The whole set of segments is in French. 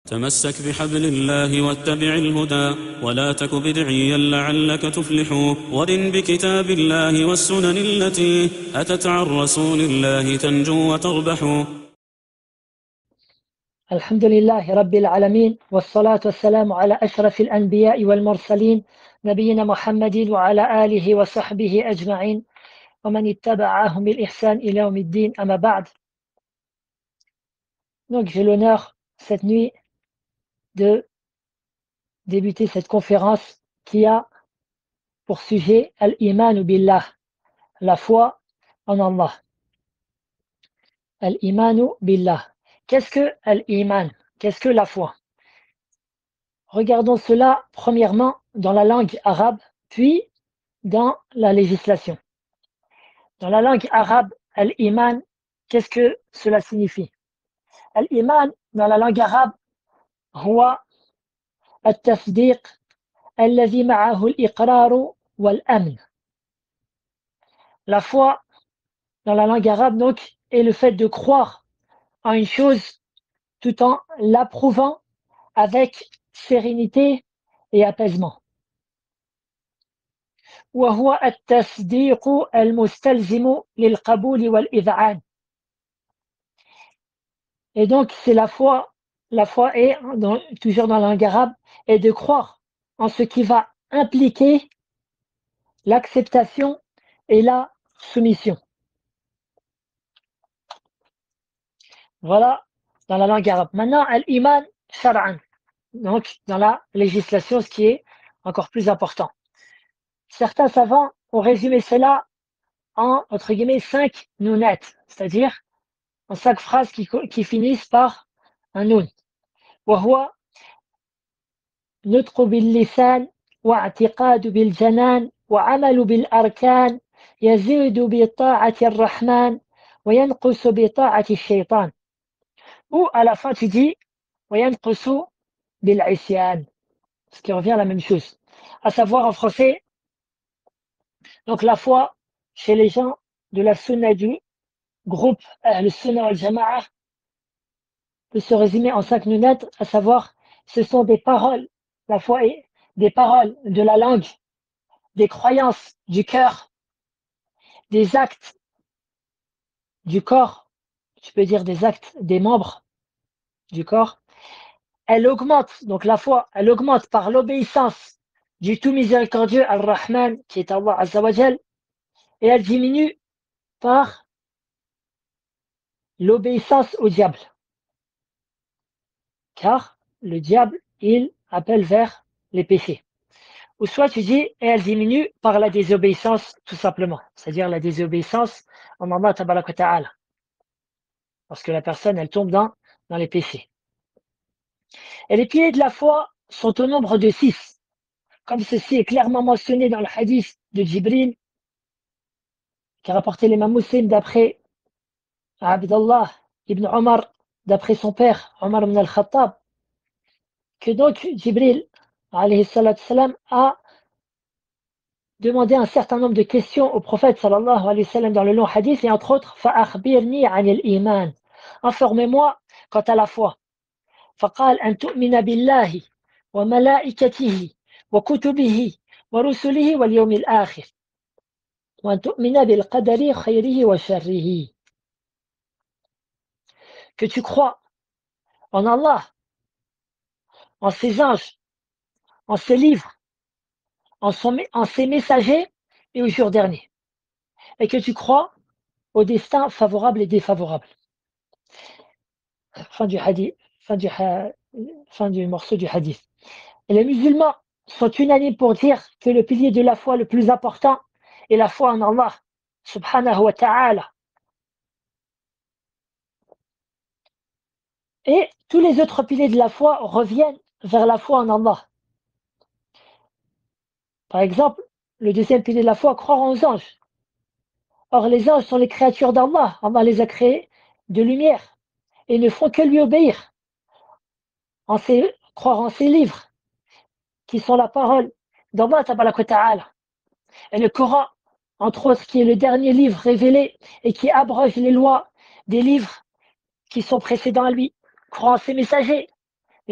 تمسك بحبل الله واتبع الهدى ولا تك بدعيا لعلك تفلح ورن بكتاب الله والسنن التي أتت عن رسول الله تنجو وتربح. الحمد لله رب العالمين والصلاة والسلام على أشرف الأنبياء والمرسلين نبينا محمد وعلى آله وصحبه أجمعين ومن اتبعهم بالإحسان إلى يوم الدين أما بعد. Donc j'ai l'honneur cette nuit de débuter cette conférence qui a pour sujet Al-Iman Billah, la foi en Allah. Al-Iman Billah. Qu'est-ce que Al-Iman? Qu'est-ce que la foi? Regardons cela premièrement dans la langue arabe, puis dans la législation. Dans la langue arabe, Al-Iman, qu'est-ce que cela signifie? Al-Iman, dans la langue arabe, هو التصديق الذي معه الإقرار والأمن. La foi, dans la langue arabe, donc, est le fait de croire en une chose tout en l'approuvant avec sérénité et apaisement. وهو التصديق المستلزم للقبول والإذعان. Et donc, c'est la foi est, toujours dans la langue arabe, est de croire en ce qui va impliquer l'acceptation et la soumission. Voilà, dans la langue arabe. Maintenant, al-iman shar'an, donc dans la législation, ce qui est encore plus important. Certains savants ont résumé cela en, entre guillemets, 5 nounettes, c'est-à-dire en 5 phrases qui finissent par un noun. وهو نطق باللسان واعتقاد بالجنان وعمل بالأركان يزيد بطاعة الرحمن وينقص بطاعة الشيطان. Ou à la fin tu dis وينقص بالعصيان, ce qui revient à la même chose. À savoir en français, donc la foi chez les gens de la sunna du groupe le sunna wal jama'a peut se résumer en 5 nounettes, à savoir ce sont des paroles, la foi est des paroles de la langue, des croyances du cœur, des actes du corps, tu peux dire des actes des membres du corps. Elle augmente, donc la foi, elle augmente par l'obéissance du tout miséricordieux Ar-Rahman, qui est Allah Azza wa Jal, et elle diminue par l'obéissance au diable. Car le diable, il appelle vers les péchés. Ou soit tu dis, et elle diminue par la désobéissance tout simplement, c'est-à-dire la désobéissance en Allah Tabaraka wa Ta'ala. Parce que la personne, elle tombe dans les péchés. Et les piliers de la foi sont au nombre de 6, comme ceci est clairement mentionné dans le hadith de Jibril, qui a rapporté l'imam Muslim d'après Abdallah ibn Omar, d'après son père, Omar ibn al-Khattab, que donc Jibril alayhi salatu salam, a demandé un certain nombre de questions au prophète sallallahu alayhi wa sallam dans le long hadith, et entre autres, فَأَخْبِرْنِي عَنِ الْإِيمَانِ, informez-moi quant à la foi. فقال أن تؤمن بالله وملائكته وكتبه ورسله واليوم الآخر وأن تؤمن بالقدر خيره وشره. Que tu crois en Allah, en ses anges, en ses livres, en ses messagers et au jour dernier. Et que tu crois au destin favorable et défavorable. Fin du hadith, fin du morceau du hadith. Et les musulmans sont unanimes pour dire que le pilier de la foi le plus important est la foi en Allah, subhanahu wa ta'ala. Et tous les autres piliers de la foi reviennent vers la foi en Allah. Par exemple, le deuxième pilier de la foi, croire aux anges. Or, les anges sont les créatures d'Allah. Allah les a créés de lumière et ne font que lui obéir. Croire en ses livres, qui sont la parole d'Allah Tabaraka wa Ta'ala. Et le Coran, entre autres, qui est le dernier livre révélé et qui abroge les lois des livres qui sont précédents à lui. Croire en ses messagers,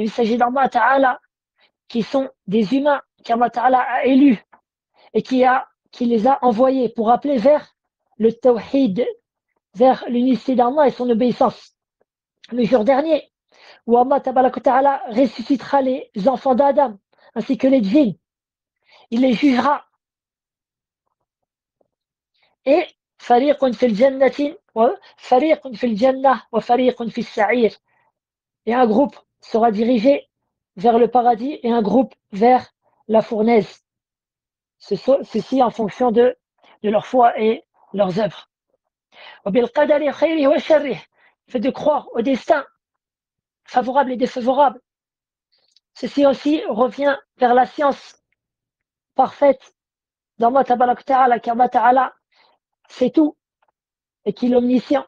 Il s'agit d'Allah Ta'ala qui sont des humains qu'Allah Ta'ala a élus et qui les a envoyés pour appeler vers le tawhid, vers l'unicité d'Allah et son obéissance. Le jour dernier, où Allah Ta'ala ressuscitera les enfants d'Adam ainsi que les djinns, il les jugera. Et fariqun fil jannatin wa fariqun fil jannah wa fariqun fis sa'ir. Et un groupe sera dirigé vers le paradis et un groupe vers la fournaise. Ceci en fonction de leur foi et leurs œuvres. Le fait de croire au destin favorable et défavorable. Ceci aussi revient vers la science parfaite d'Allah Ta'ala, qu'Allah Ta'ala sait tout et qu'il est omniscient,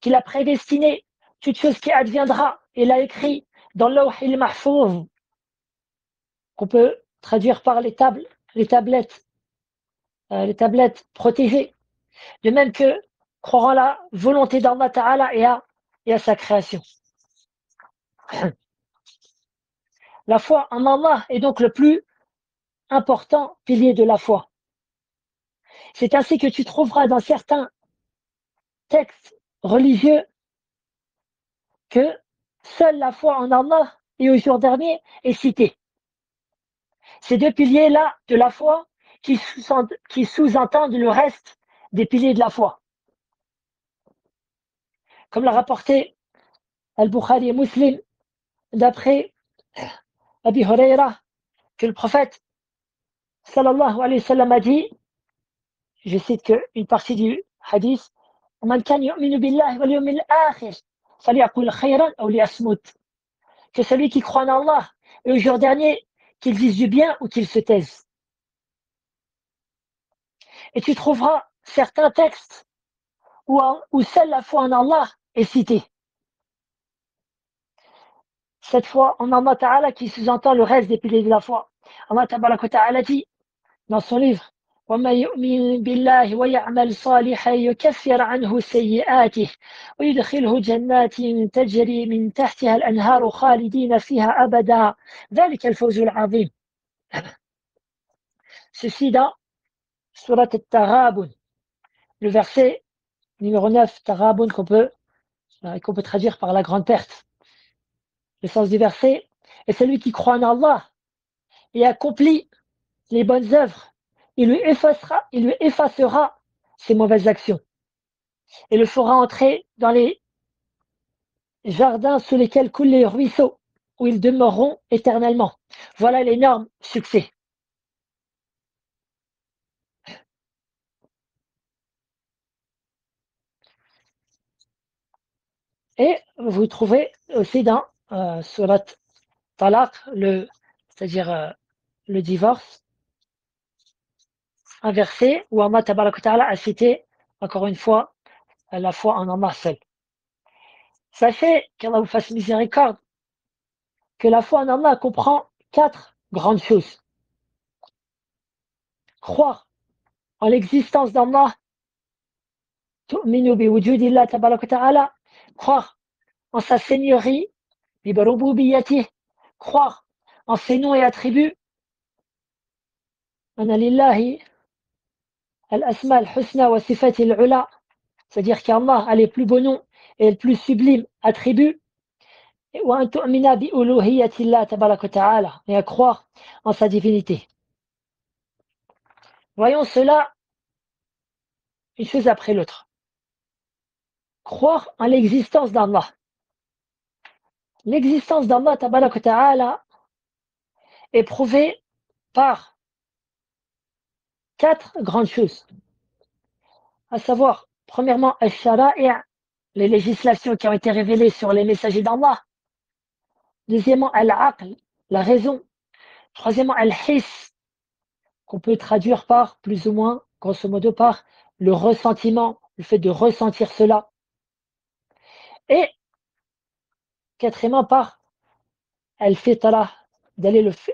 qu'il a prédestiné toute chose qui adviendra et l'a écrit dans l'Awh al-Mahfouz, qu'on peut traduire par les tablettes protégées. De même que croire en la volonté d'Allah Ta'ala et à sa création. La foi en Allah est donc le plus important pilier de la foi. C'est ainsi que tu trouveras dans certains textes religieux que seule la foi en Allah et au jour dernier est citée. Ces deux piliers-là de la foi qui sous-entendent le reste des piliers de la foi. Comme l'a rapporté Al-Bukhari et Muslim d'après Abi Huraira, que le prophète sallallahu alayhi wa sallam a dit, je cite une partie du hadith, Man kan yu'minu billahi wal yawmil akhir falyaqul khayran aw liyasmut. Que celui qui croit en Allah et au jour dernier, qu'il dise du bien ou qu'il se taise. Et tu trouveras certains textes où seule la foi en Allah est citée. Cette foi en Allah Ta'ala qui sous-entend le reste des piliers de la foi. Allah Ta'ala dit dans son livre, وَمَا يُؤْمِنْ بِاللَّهِ وَيَعْمَلْ صَالِحًا يُكَفِّرْ عَنْهُ سَيِّئَاتِهِ وَيُدْخِلْهُ جَنَّاتٍ تَجْرِي مِنْ تَحْتِهَا الْأَنْهَارُ خَالِدِينَ فِيهَا أَبَدًا ذَلِكَ الْفَوْزُ الْعَظِيمُ. Ceci dans Surat al-Taghabun, le verset numéro 9, Taghabun, qu'on peut traduire par la grande perte. Le sens du verset est celui qui croit en Allah et accomplit les bonnes œuvres. Il lui effacera ses mauvaises actions et le fera entrer dans les jardins sous lesquels coulent les ruisseaux, où ils demeureront éternellement. Voilà l'énorme succès. Et vous trouvez aussi dans Surat Talaq, c'est-à-dire le divorce, un verset où Allah Ta'ala a cité, encore une fois, la foi en Allah seul. Sachez qu'Allah vous fasse miséricorde, que la foi en Allah comprend 4 grandes choses. Croire en l'existence d'Allah, tu'minu bi wujudillah tabaraka ta'ala, croire en sa seigneurie, bi rububiyyatih, croire en ses noms et attributs, anna lillahi al-asma al-husna wa sifati al-ula, c'est-à-dire qu'Allah a les plus beaux noms et les plus sublimes attributs, et à croire en sa divinité. Voyons cela une chose après l'autre. Croire en l'existence d'Allah. L'existence d'Allah Ta'ala est prouvée par 4 grandes choses. À savoir, premièrement, al-shara'i', les législations qui ont été révélées sur les messagers d'Allah. Deuxièmement, al-aql, la raison. Troisièmement, al-hiss, qu'on peut traduire par, plus ou moins, grosso modo, par le ressentiment, le fait de ressentir cela. Et quatrièmement, par al-fitra,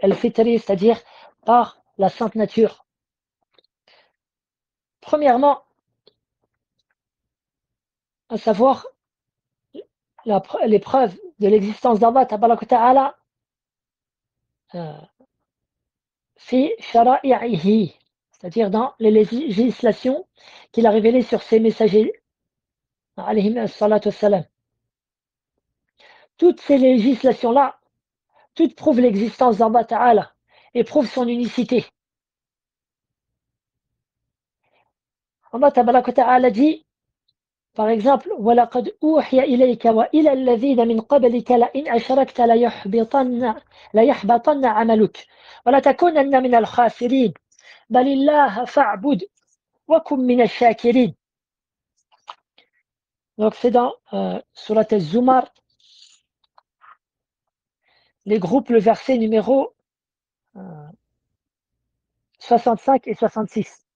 al-fitri, c'est-à-dire par la sainte nature. Premièrement, à savoir l'épreuve de l'existence d'Allah Ta'ala fi shara'ihi, c'est-à-dire dans les législations qu'il a révélées sur ses messagers, alayhim as-salatu wassalam. Toutes ces législations-là, toutes prouvent l'existence d'Allah Ta'ala et prouvent son unicité. Allah Ta'ala dit, par exemple, وَلَقَدْ أُوحِيَ إِلَيْكَ وَإِلَى الَّذِينَ مِنْ قَبْلِكَ لَئِنْ أَشْرَكْتَ لَيَحْبَطَنَّ عَمَلُكَ وَلَتَكُونَنَّ مِنَ الْخَاسِرِينَ بَلِ اللَّهَ فَاعْبُدْ وَكُن مِنَ الشَّاكِرِينَ. Donc c'est dans Surat al-Zumar, les groupes, le verset numéro 65 et 66.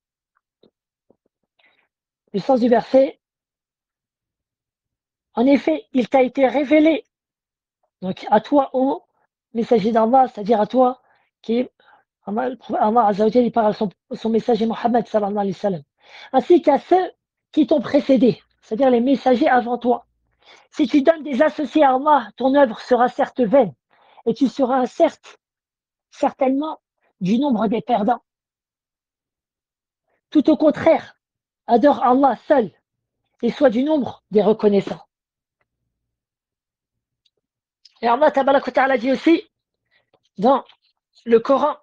Le sens du verset: en effet, il t'a été révélé, donc à toi, ô messager d'Allah, c'est-à-dire à toi, qui est Allah Azza wa Jalla, il parle à son messager Mohammed sallallahu alayhi wa sallam, ainsi qu'à ceux qui t'ont précédé, c'est-à-dire les messagers avant toi. Si tu donnes des associés à Allah, ton œuvre sera certes vaine, et tu seras certainement du nombre des perdants. Tout au contraire, adore Allah seul, et sois du nombre des reconnaissants. Et Allah Tabaraka wa Ta'ala dit aussi dans le Coran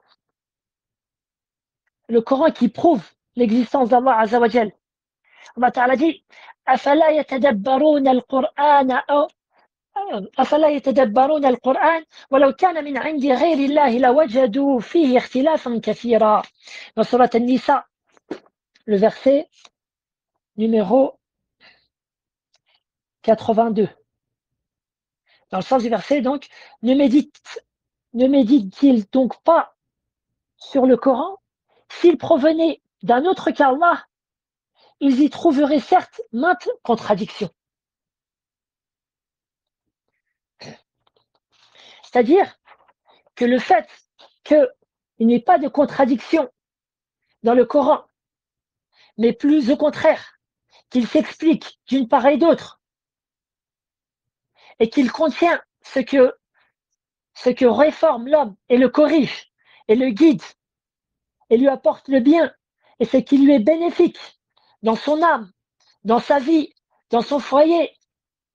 qui prouve l'existence d'Allah Azza wa Jal. Allah Ta'ala dit: أفلا يتدبرون القرآن ولو كان من عند غير الله لوجدوا فيه اختلافا كثيرا. Dans Surat An-Nisa, le verset numéro 82. Dans le sens du verset, donc, ne médite-t-il donc pas sur le Coran? S'il provenait d'un autre qu'Allah, ils y trouveraient certes maintes contradictions. C'est-à-dire que le fait qu'il n'y ait pas de contradiction dans le Coran, mais plus au contraire, qu'il s'explique d'une part et d'autre, et qu'il contient ce que réforme l'homme et le corrige, et le guide, et lui apporte le bien, et ce qui lui est bénéfique dans son âme, dans sa vie, dans son foyer,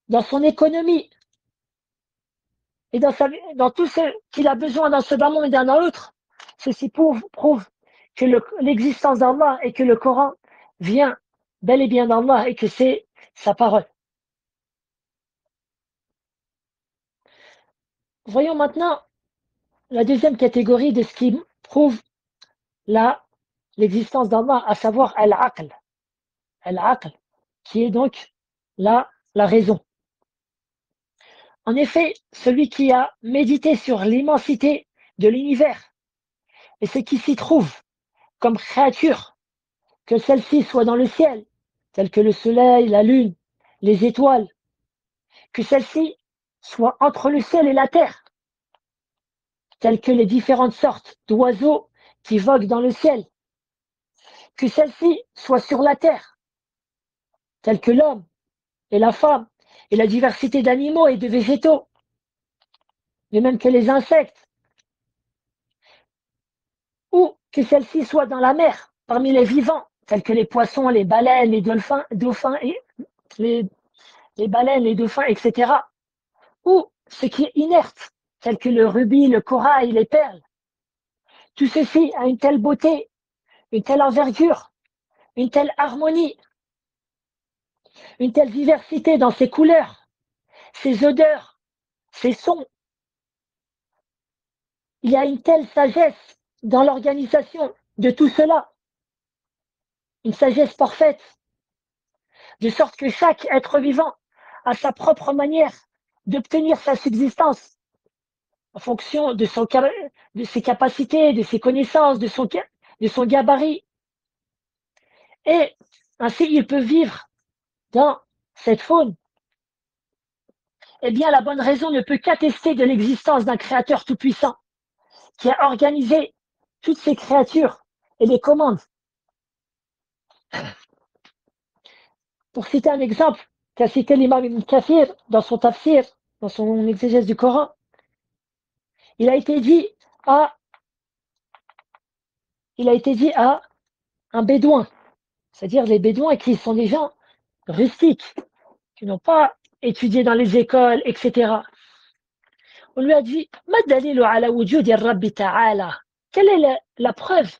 dans son économie, et dans tout ce qu'il a besoin dans ce bas monde et dans l'autre. Ceci prouve que l'existence d'Allah et que le Coran vient bel et bien d'Allah et que c'est sa parole. Voyons maintenant la deuxième catégorie de ce qui prouve l'existence d'Allah, à savoir al-aql. Al-aql, qui est donc la raison. En effet, celui qui a médité sur l'immensité de l'univers et ce qui s'y trouve comme créature, que celle-ci soit dans le ciel, telles que le soleil, la lune, les étoiles, que celle-ci soit entre le ciel et la terre, telles que les différentes sortes d'oiseaux qui voguent dans le ciel, que celle-ci soit sur la terre, telles que l'homme et la femme et la diversité d'animaux et de végétaux, de même que les insectes, ou que celle-ci soit dans la mer, parmi les vivants, tels que les poissons, les baleines, les dauphins et les baleines, les dauphins, etc. Ou ce qui est inerte, tel que le rubis, le corail, les perles. Tout ceci a une telle beauté, une telle envergure, une telle harmonie, une telle diversité dans ses couleurs, ses odeurs, ses sons. Il y a une telle sagesse dans l'organisation de tout cela, une sagesse parfaite, de sorte que chaque être vivant a sa propre manière d'obtenir sa subsistance en fonction de ses capacités, de ses connaissances, de son gabarit. Et ainsi, il peut vivre dans cette faune. Eh bien, la bonne raison ne peut qu'attester de l'existence d'un créateur tout-puissant qui a organisé toutes ces créatures et les commande. Pour citer un exemple qu'a cité l'imam Ibn Kathir dans son tafsir, dans son exégèse du Coran, il a été dit à, il a été dit à un bédouin, c'est-à-dire les bédouins qui sont des gens rustiques, qui n'ont pas étudié dans les écoles, etc. On lui a dit, Ma dalilu ala wujudi Rabbi ta'ala. Quelle est la preuve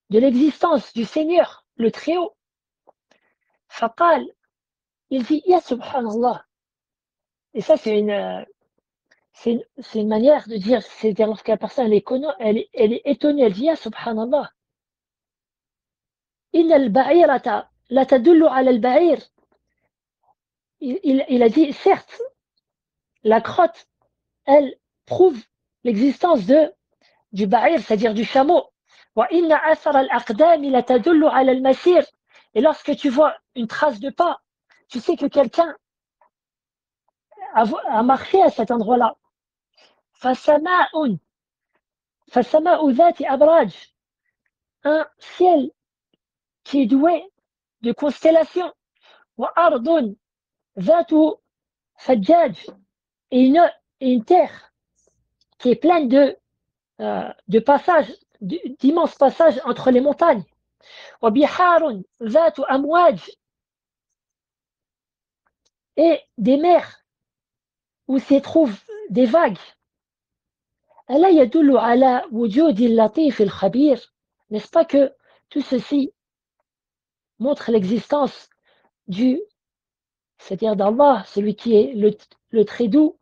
de l'existence du Seigneur, le Très-Haut? Faqal, il dit, Ya subhanallah. Et ça, c'est une manière de dire, c'est-à-dire lorsque la personne elle est étonnée, elle dit, Ya subhanallah. Inna al-ba'irata la tadullu ala al-ba'ir. Il a dit, certes, la crotte, elle prouve l'existence du ba'ir, c'est-à-dire du chameau. وَإِنَّ أَثَرَ الْأَقْدَامِ لَتَدُلُّ عَلَى الْمَسِيرِ. Et lorsque tu vois une trace de pas, tu sais que quelqu'un a marché à cet endroit-là. فَسَمَاءٌ ذَاتِ أَبْرَاجٍ. Un ciel qui est doué de constellations. وَأَرْضٌ ذَاتُ فَجَّاجٍ. Et une terre qui est pleine de passages, d'immenses passages entre les montagnes. وبحار ذات أمواج. Et des mers où s'y trouvent des vagues. ألا يدل على وجود اللطيف الخبير. N'est-ce pas que tout ceci montre l'existence c'est-à-dire d'Allah, celui qui est le très doux,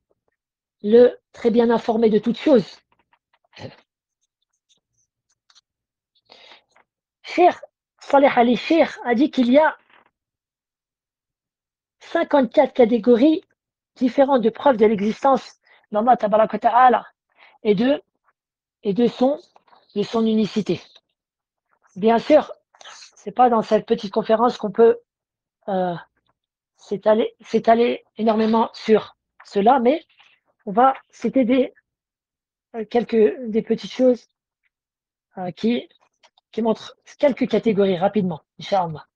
le très bien informé de toutes choses. Cheikh Saleh Ali Cheikh a dit qu'il y a 54 catégories différentes de preuves de l'existence d'Allah Tabaraka Ta'ala et de son unicité. Bien sûr, c'est pas dans cette petite conférence qu'on peut s'étaler énormément sur cela, mais on va citer des petites choses qui montrent quelques catégories rapidement, Inch'Allah.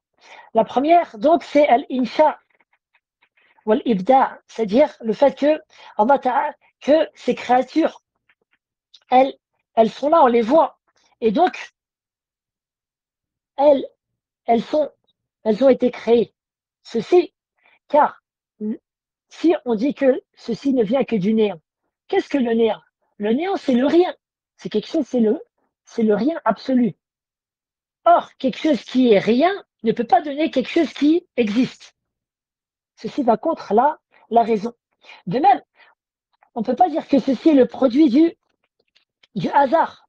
La première, donc, c'est al-insha ou al-ibda, c'est-à-dire le fait que ces créatures, elles sont là, on les voit, et donc elles ont été créées. Ceci, car si on dit que ceci ne vient que du néant, qu'est-ce que le néant? Le néant, c'est le rien. C'est quelque chose, c'est le rien absolu. Or, quelque chose qui est rien ne peut pas donner quelque chose qui existe. Ceci va contre la raison. De même, on ne peut pas dire que ceci est le produit du hasard.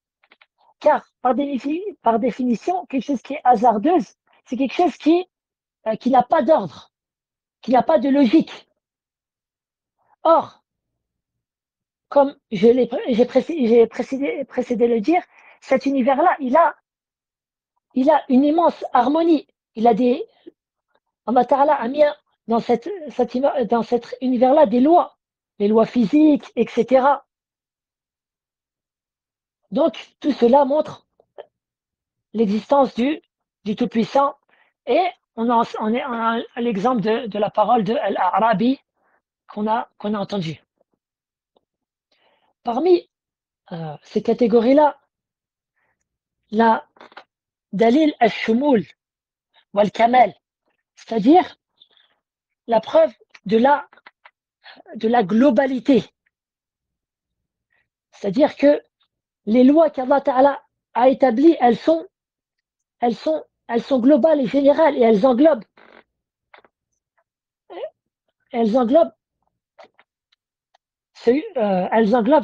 Car, par définition, quelque chose qui est hasardeuse, c'est quelque chose qui n'a pas d'ordre, qui n'a pas de logique. Or, comme j'ai précédé le dire, cet univers-là, il a une immense harmonie. Allah Ta'ala a mis dans cet univers-là des lois, les lois physiques, etc. Donc, tout cela montre l'existence du Tout-Puissant. Et on a l'exemple de la parole de Al-Arabi qu'on a entendu. Parmi ces catégories-là, la dalil al-shumul wal-kamal, c'est-à-dire la preuve de la globalité. C'est-à-dire que les lois qu'Allah Ta'ala a établies, elles sont globales et générales et elles englobent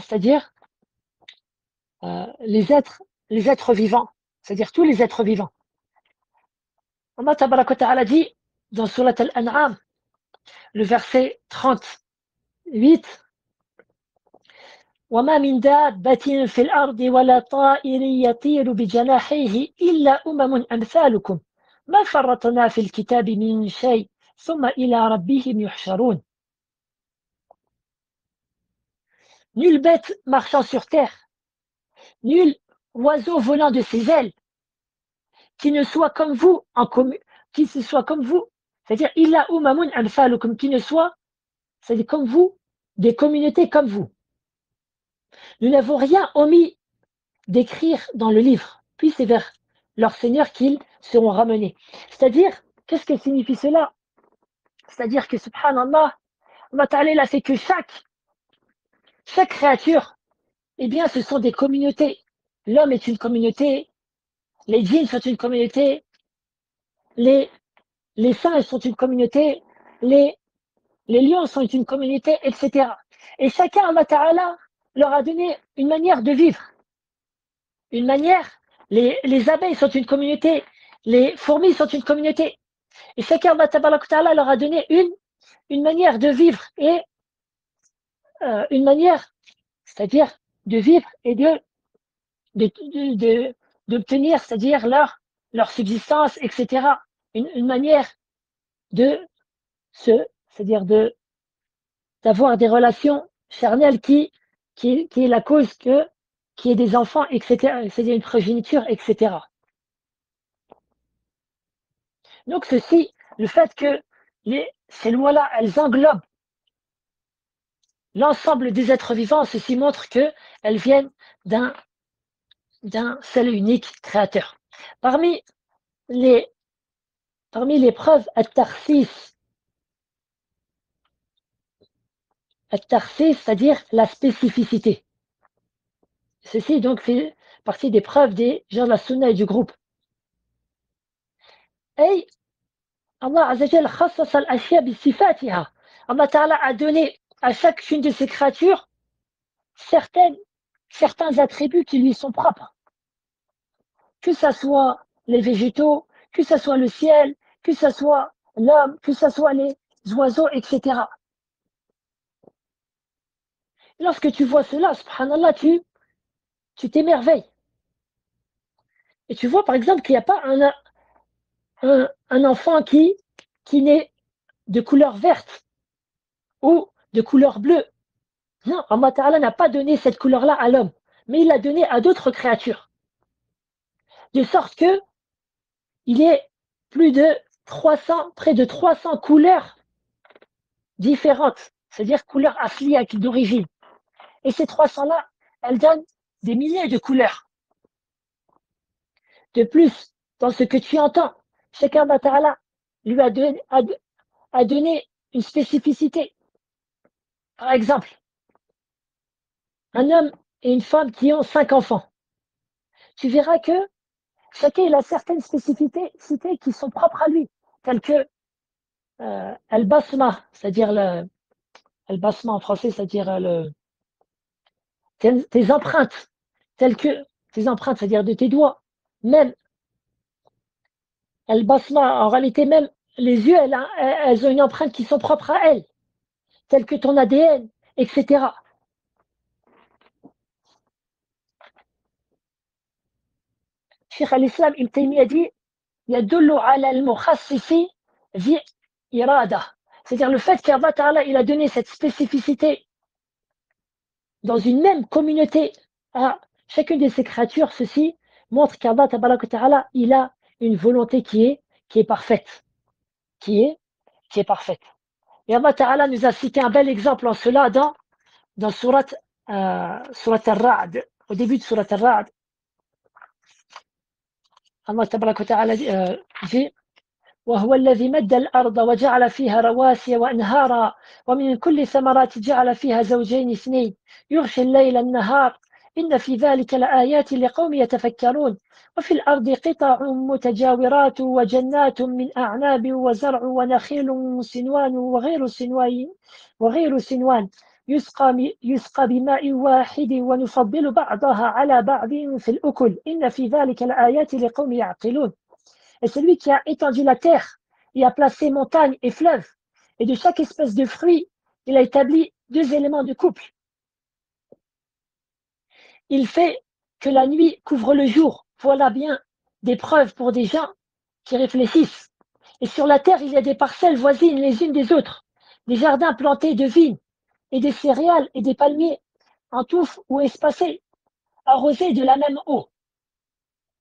c'est-à-dire les êtres vivants, c'est-à-dire tous les êtres vivants. Allah Tabaraka wa Ta'ala dit dans Surat Al-An'am, le verset 38, وما من دابة في الأرض ولا طائر يطير بجناحيه إلا أمثالكم ما فرطنا في الكتاب من شيء ثم إلى ربهم يحشرون. Nulle bête marchant sur terre, nul oiseau volant de ses ailes, qui ne soit comme vous c'est-à-dire illa umamun amsalukum, qui ne soit, c'est-à-dire comme vous, des communautés comme vous. Nous n'avons rien omis d'écrire dans le livre, puis c'est vers leur Seigneur qu'ils seront ramenés. C'est-à-dire, qu'est-ce que signifie cela? C'est-à-dire que, subhanallah, Allah Ta'ala il a fait que chaque créature, eh bien, ce sont des communautés. L'homme est une communauté, les djinns sont une communauté, les, les singes sont une communauté, les, les lions sont une communauté, etc. Et chacun, Allah Ta'ala, leur a donné une manière de vivre. Une manière, les abeilles sont une communauté, les fourmis sont une communauté. Et chacun, Allah Ta'ala, leur a donné une manière de vivre et une manière, c'est-à-dire de vivre et d'obtenir, c'est-à-dire leur subsistance, etc. Une manière de c'est-à-dire d'avoir des relations charnelles qui est la cause qui est des enfants, etc. C'est-à-dire une progéniture, etc. Donc ceci, le fait que ces lois-là, elles englobent l'ensemble des êtres vivants, ceci montre qu'elles viennent d'un seul et unique créateur. Parmi les preuves, c'est-à-dire la spécificité. Ceci donc fait partie des preuves des gens de la sunna et du groupe. Et Allah Azzajal khassas al-ashya bi sifatiha. Allah Ta'ala a donné à chacune de ces créatures certains attributs qui lui sont propres. Que ce soit les végétaux, que ce soit le ciel, que ce soit l'homme, que ce soit les oiseaux, etc. Lorsque tu vois cela, subhanallah, tu t'émerveilles. Et tu vois par exemple qu'il n'y a pas un enfant qui naît de couleur verte ou de couleur bleue. Non, Allah Ta'ala n'a pas donné cette couleur-là à l'homme, mais il l'a donné à d'autres créatures. De sorte que il est près de 300 couleurs différentes, c'est-à-dire couleurs affiliées d'origine. Et ces 300-là, elles donnent des milliers de couleurs. De plus, dans ce que tu entends, chacun d'Allah lui a donné une spécificité. Par exemple, un homme et une femme qui ont 5 enfants. Tu verras que chacun a certaines spécificités qui sont propres à lui, telles que al-basma, c'est-à-dire al-basma en français, c'est-à-dire tes empreintes, telles que tes empreintes, c'est-à-dire de tes doigts, même al-basma, en réalité même les yeux, elles ont une empreinte qui sont propres à elles, telles que ton ADN, etc. Cheikh al-Islam Ibn Taymiyyah dit يدل على المخصص ذي إرادة. C'est-à-dire le fait qu'Allah Ta'ala il a donné cette spécificité dans une même communauté à chacune de ces créatures, ceci montre qu'Allah Ta'ala il a une volonté qui est parfaite. Qui est parfaite. Et Allah Ta'ala nous a cité un bel exemple en cela dans surat Al-Ra'd. Au début de surat Al-Ra'd, Allah Ta'ala dit وهو الذي مد الأرض وجعل فيها رواسي وأنهارا ومن كل ثمرات جعل فيها زوجين اثنين يغشي الليل النهار إن في ذلك لآيات لقوم يتفكرون وفي الأرض قطع متجاورات وجنات من أعناب وزرع ونخيل سنوان وغير سنوان يسقى بماء واحد ونفضل بعضها على بعض في الأكل إن في ذلك لآيات لقوم يعقلون. Et c'est lui qui a étendu la terre et a placé montagnes et fleuves. Et de chaque espèce de fruit, il a établi 2 éléments de couple. Il fait que la nuit couvre le jour. Voilà bien des preuves pour des gens qui réfléchissent. Et sur la terre, il y a des parcelles voisines les unes des autres, des jardins plantés de vignes et des céréales et des palmiers en touffes ou espacés, arrosés de la même eau.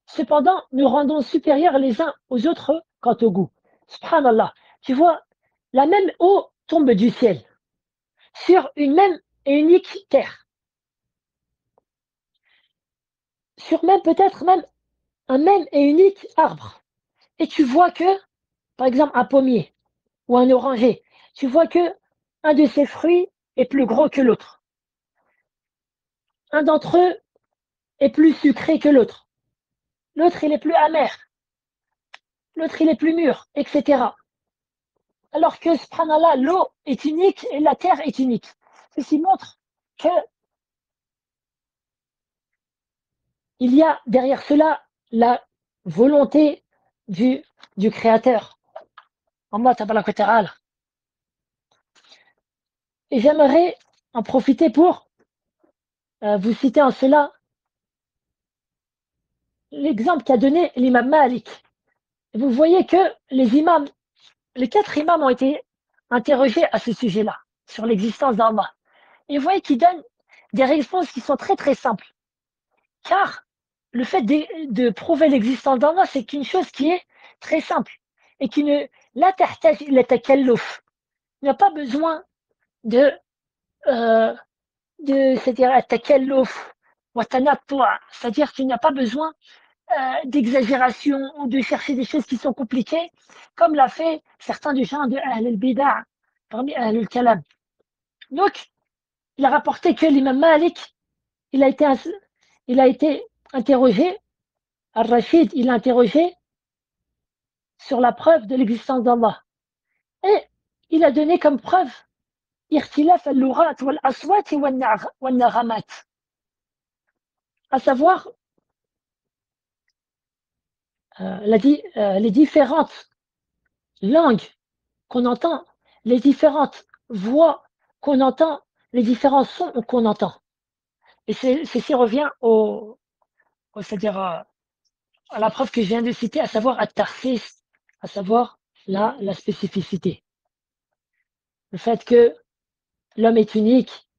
Cependant, nous rendons supérieurs les uns aux autres quant au goût. Subhanallah. Tu vois, la même eau tombe du ciel sur une même et unique terre. sur même peut-être même un même et unique arbre. Et tu vois que, par exemple, un pommier ou un oranger, tu vois que un de ces fruits est plus gros que l'autre. Un d'entre eux est plus sucré que l'autre. L'autre, il est plus amer. L'autre, il est plus mûr, etc. Alors que, subhanallah, l'eau est unique et la terre est unique. Ceci montre que il y a derrière cela la volonté du, du Créateur. Allah tabaraka wa ta'ala. Et j'aimerais en profiter pour vous citer en cela l'exemple qu'a donné l'imam Malik. Vous voyez que les 4 imams ont été interrogés à ce sujet-là, sur l'existence d'Allah. Et vous voyez qu'ils donnent des réponses qui sont très très simples. Car le fait de prouver l'existence d'Allah, c'est une chose qui est très simple et qui ne la tahtaj ila takalluf. Il n'y a pas besoin de euh, c'est-à-dire takalluf wa tanattu', c'est-à-dire qu'il n'y a pas besoin d'exagération ou de chercher des choses qui sont compliquées, comme l'a fait certains du genre de Ahl al-Bida' parmi Ahl al-Kalam. Donc, il a rapporté que l'imam Malik, il a été, il a été interrogé, Al-Rashid, il a interrogé sur la preuve de l'existence d'Allah. Et il a donné comme preuve اختلاف اللغات والأصوات والنغمات, à savoir les différentes langues qu'on entend, les différentes voix qu'on entend, les différents sons qu'on entend. Et ceci revient c'est-à-dire à la preuve que je viens de citer, à savoir at-takhsis, à savoir la spécificité. Le fait que l'homme est unique,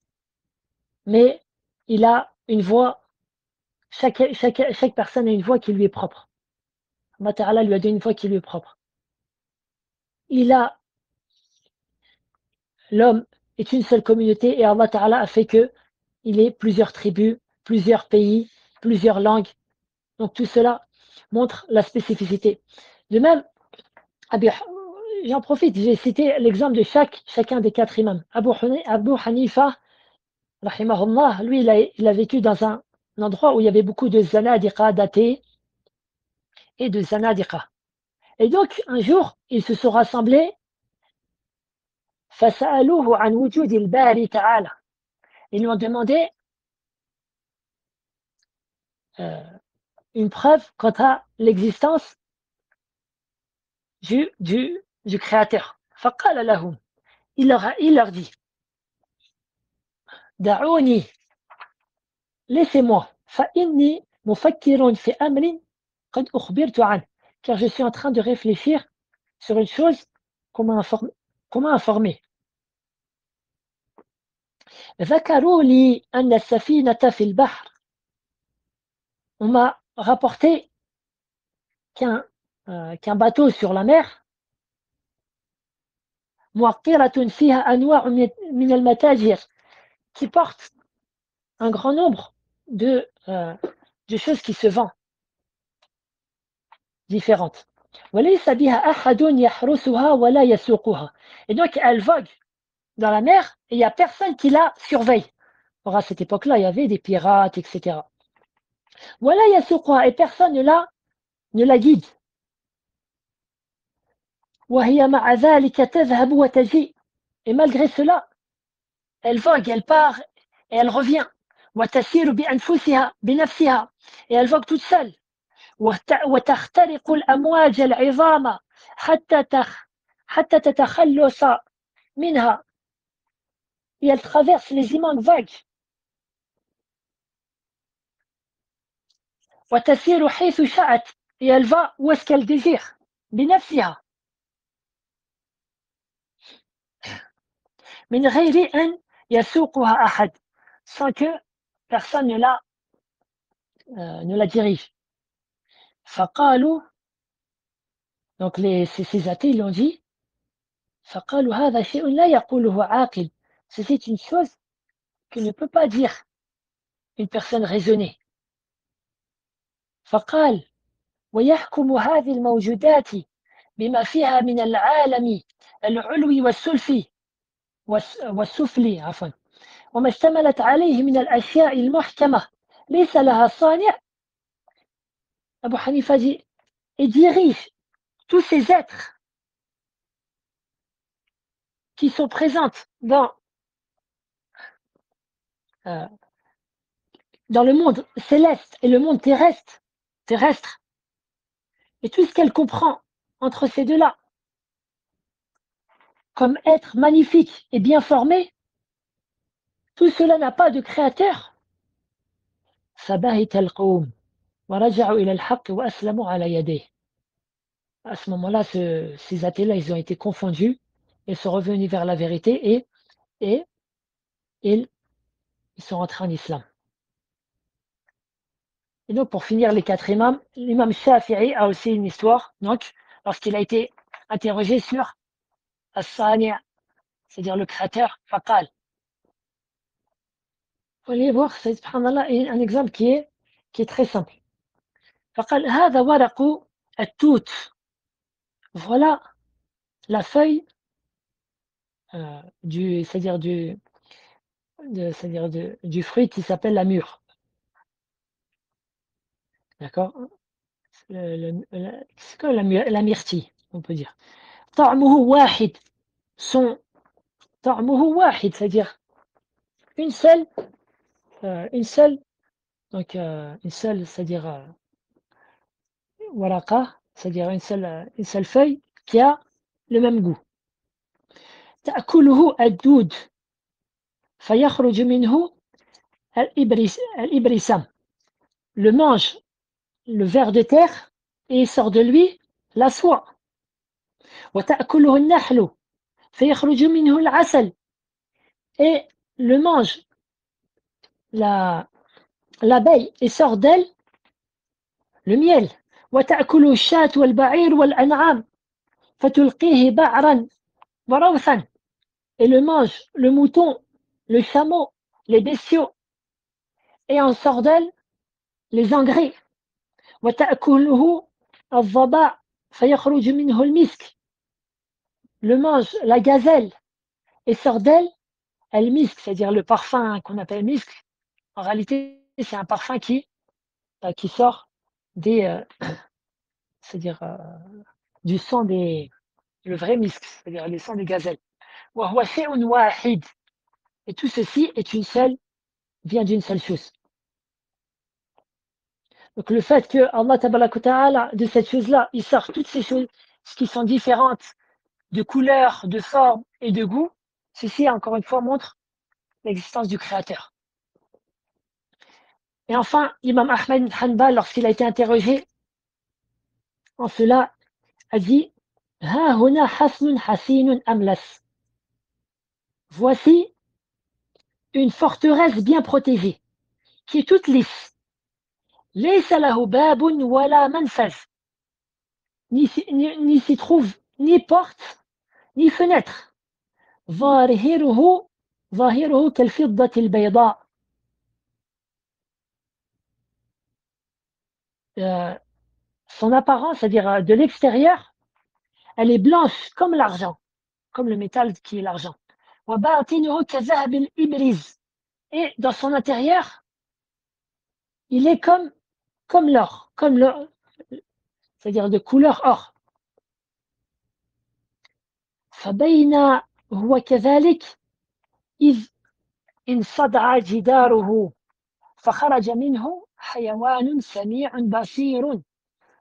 mais il a une voix, chaque personne a une voix qui lui est propre. Allah Ta'ala lui a donné une voix qui lui est propre. L'homme est une seule communauté et Allah Ta'ala a fait que il ait plusieurs tribus, plusieurs pays, plusieurs langues. Donc tout cela montre la spécificité. De même, j'en profite, j'ai cité l'exemple de chacun des 4 imams. Abu Hanifa, rahimahullah, lui, il a vécu dans un endroit où il y avait beaucoup de zanadiqa, d'athées et de zanadiqa. Et donc, un jour, ils se sont rassemblés فسألوه عن وجود الباري تعالى. Ils lui ont demandé une preuve quant à l'existence du Créateur. فقال لهم, il leur dit, دعوني, laissez-moi, فإني مفكر في أمر قد أخبرت عنه, car je suis en train de réfléchir sur une chose qu'on m'a informé. ذكروا لي أن السفينة في البحر. On m'a rapporté qu'un bateau sur la mer, موقرة فيها أنواع من المتاجر, qui porte un grand nombre de choses qui se vendent différentes. وليس بها أحد يحرسها ولا يسوقها. Et donc elle vogue dans la mer et il n'y a personne qui la surveille. Or à cette époque-là, il y avait des pirates, etc. ولا يسوقها, et personne ne la guide. وهي مع ذلك تذهب وتجيء. Et malgré cela, elle vogue, elle part et elle revient. وتسير بنفسها, et elle vogue toute seule. وتخترق الأمواج العظام حتى تتخلص منها, et elle traverse les immenses vagues. وتسير حيث شاءت, et elle va où est-ce qu'elle désire. بنفسها. من غير أن يسوقها أحد, sans que personne ne la dirige. فقالوا, donc ces athées ils ont dit, فقالوا هذا شيء لا يقوله عاقل, c'est une chose que ne peut pas dire une personne raisonnée. فقال ويحكم هذه الموجودات بما فيها من العالم العلوي والسفلي عفوا وما اشتملت عليه من الأشياء المحكمة ليس لها صانع. Abu Hanifa dit et dirige tous ces êtres qui sont présents euh, dans le monde céleste et le monde terrestre, et tout ce qu'elle comprend entre ces deux-là, comme être magnifique et bien formé, tout cela n'a pas de créateur. فبهت القوم ورجعوا إلى الحق وأسلموا على يديه. À ce moment-là, ces athées-là, ils ont été confondus et sont revenus vers la vérité et ils sont rentrés en islam. Et donc, pour finir les 4 imams, l'imam Shafi'i a aussi une histoire. Donc, lorsqu'il a été interrogé sur As-Sani', c'est-à-dire le créateur, Faqal. Vous allez voir, c'est subhanallah, un exemple qui est très simple. Faqal, هذا ورق التوت. Voilà la feuille c'est-à-dire du fruit qui s'appelle la mûre. D'accord? C'est comme la myrtille, on peut dire. طعمه واحد. Son طعمه واحد, c'est-à-dire une seule, donc une seule, c'est-à-dire waraqa, c'est-à-dire une seule feuille qui a le même goût. تأكله الدود فيخرج منه الإبرسام. Le mange le ver de terre et il sort de lui la soie. وتأكله النحل فيخرج منه العسل. Et le mange l'abeille et sort d'elle le miel. وتأكل الشاة والبعير والأنعام فتلقيه بعرا وروثا. Et le mange le mouton, le chameau, les bestiaux, et en sort d'elle les engrais. وتأكله الضباع فيخرج منه المسك. Le mange la gazelle et sort d'elle le misk, c'est-à-dire le parfum qu'on appelle misk. En réalité, c'est un parfum qui sort c'est-à-dire du sang le vrai misk, c'est-à-dire le sang des gazelles. وهو شيء واحد. Et tout ceci vient d'une seule chose. Donc le fait que Allah tabaraka ta'ala, de cette chose-là, il sort toutes ces choses qui sont différentes de couleur, de forme et de goût, ceci encore une fois montre l'existence du Créateur. Et enfin, Imam Ahmed ibn Hanbal, lorsqu'il a été interrogé en cela, a dit Ha huna hasnun hasinun amlas. Voici une forteresse bien protégée, qui est toute lisse. Laysa lahu babun wala manfaz. Ni s'y trouve ni porte, ni fenêtre. ظاهره كالفضة البيضاء. Son apparence, c'est-à-dire de l'extérieur, elle est blanche comme l'argent, comme le métal qui est l'argent. وباطنه كذهب الإبريز. Et dans son intérieur, il est comme l'or, c'est-à-dire de couleur or. فبين هو كذلك إذ انصدع جداره فخرج منه حيوان سميع بصير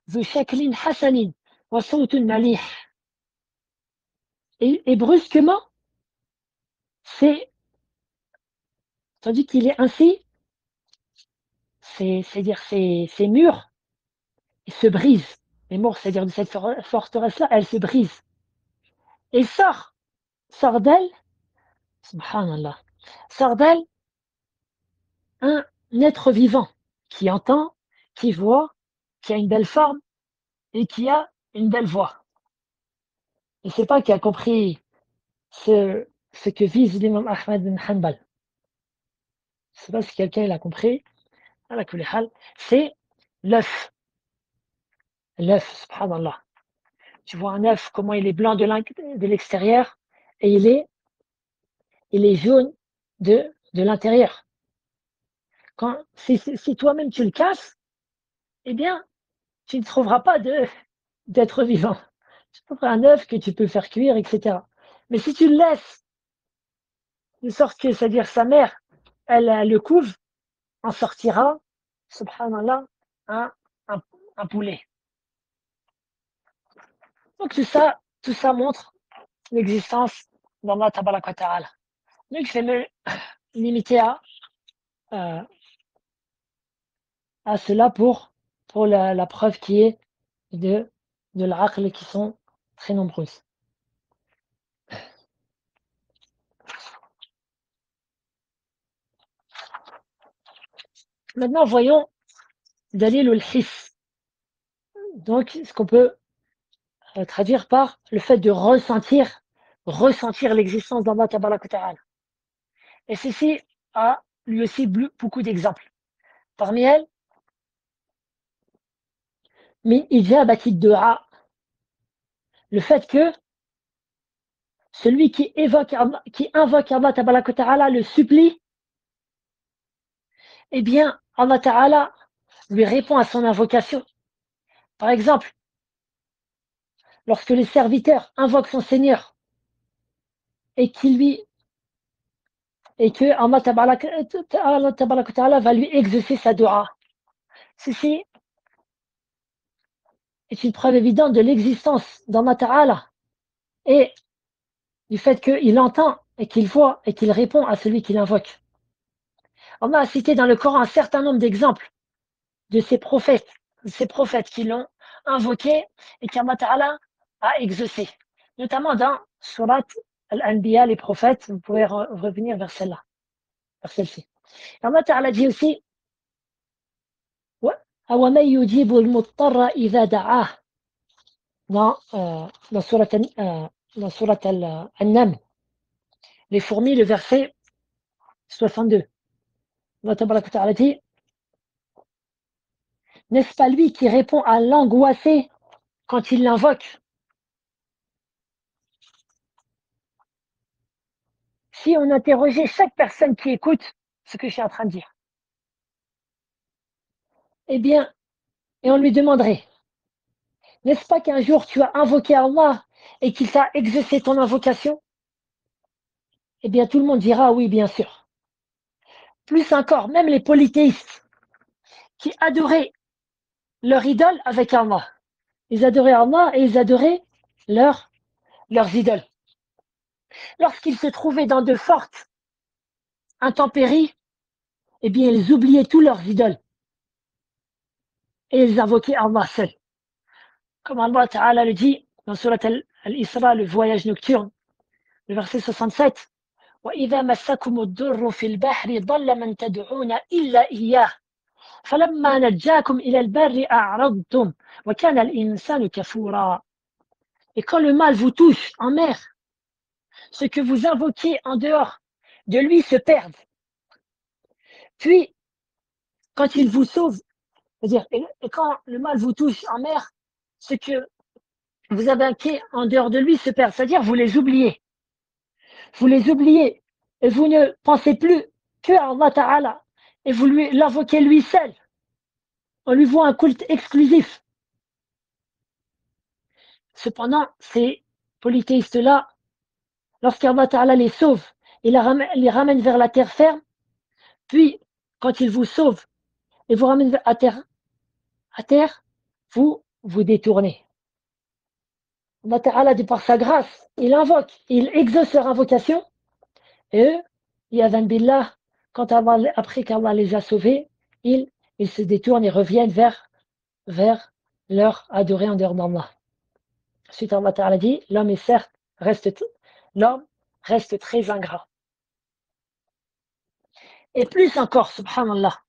ذو شكل حسن وصوت مليح. Et brusquement, tandis qu'il est ainsi, c'est-à-dire ces murs, ils se brisent. Les murs, c'est-à-dire de cette forteresse-là, elle se brise. Et sort d'elle, subhanallah, sort d'elle un être vivant qui entend, qui voit, qui a une belle forme et qui a une belle voix. Et c'est pas qui a compris ce que vise l'imam Ahmed bin Hanbal. Je sais pas si quelqu'un l'a compris. C'est l'œuf. l'œuf, subhanallah. Tu vois un œuf, comment il est blanc de l'extérieur et il est jaune de l'intérieur. Si toi-même tu le casses, eh bien, tu ne trouveras pas d'être vivant. Tu trouveras un œuf que tu peux faire cuire, etc. Mais si tu le laisses, de sorte que, c'est-à-dire sa mère, elle le couve, en sortira, subhanallah, un, un, un poulet. Donc tout ça montre l'existence d'Allah tabaraka wa ta'ala. Donc je vais me limiter euh, à cela pour la preuve qui est de l'aql qui sont très nombreuses. Maintenant, voyons dalil al-his. Donc, ce qu'on peut traduire par le fait de ressentir l'existence d'Allah tabaraka wa ta'ala. Et ceci a lui aussi beaucoup d'exemples. Parmi elles, min ijabati du'a, le fait que celui qui invoque Allah tabaraka wa ta'ala le supplie, eh bien, Allah ta'ala lui répond à son invocation. Par exemple, lorsque le serviteur invoque son Seigneur et que Allah tabaraka wa ta'ala va lui exaucer sa dua. Ceci est une preuve évidente de l'existence d'Allah ta'ala et du fait qu'il entend et qu'il voit et qu'il répond à celui qui l'invoque. Allah a cité dans le Coran un certain nombre d'exemples de ces prophètes qui l'ont invoqué et qu'Allah Ta'ala a exaucé. Notamment dans Surat Al-Anbiya, les prophètes, vous pouvez revenir vers celle-là, vers celle-ci. Allah Ta'ala dit aussi أَوَمَنْ يُجِيبُ الْمُضْطَرَّ إِذَا دَعَاهُ dans Surat Al-Naml, les fourmis, le verset 62. Allah Ta'ala dit n'est-ce pas lui qui répond à l'angoissé quand il l'invoque? Si on interrogeait chaque personne qui écoute ce que je suis en train de dire, eh bien, et on lui demanderait, n'est-ce pas qu'un jour tu as invoqué Allah et qu'il t'a exaucé ton invocation? Eh bien, tout le monde dira oui, bien sûr. Plus encore, même les polythéistes qui adoraient leur idole avec Allah. Ils adoraient Allah et ils adoraient leurs idoles. Lorsqu'ils se trouvaient dans de fortes intempéries, eh bien, ils oubliaient tous leurs idoles et ils invoquaient Allah seul. Comme Allah Ta'ala le dit dans Surat Al-Isra, le voyage nocturne, le verset 67. وَإِذَا مَسَّكُمُ الضُّرُّ فِي الْبَحْرِ ضَلَّ مَنْ تَدْعُونَ إِلَّا إِيَّاهُ فَلَمَّا نَجَّاكُمْ إِلَى الْبَرِّ أَعْرَضْتُمْ وَكَانَ الْإِنسَانُ كَفُورًا. Et quand le mal vous touche en mer, ce que vous invoquez en dehors de lui se perdent. Puis, quand il vous sauve, c'est-à-dire, et quand le mal vous touche en mer, ce que vous invoquez en dehors de lui se perd, c'est-à-dire vous les oubliez. Vous les oubliez et vous ne pensez plus que à Allah Ta'ala et vous l'invoquez lui seul. On lui voit un culte exclusif. Cependant, ces polythéistes-là, lorsqu'Allah Ta'ala les sauve et les ramène vers la terre ferme, puis quand il vous sauve et vous ramène à terre, vous vous détournez. Allah Ta'ala, de par sa grâce, il invoque, il exauce leur invocation, et eux, Yadhan Billah, après qu'Allah les a sauvés, ils se détournent et reviennent vers leur adoré en dehors d'Allah. Ensuite, Allah Ta'ala dit, l'homme reste très ingrat. Et plus encore, subhanallah,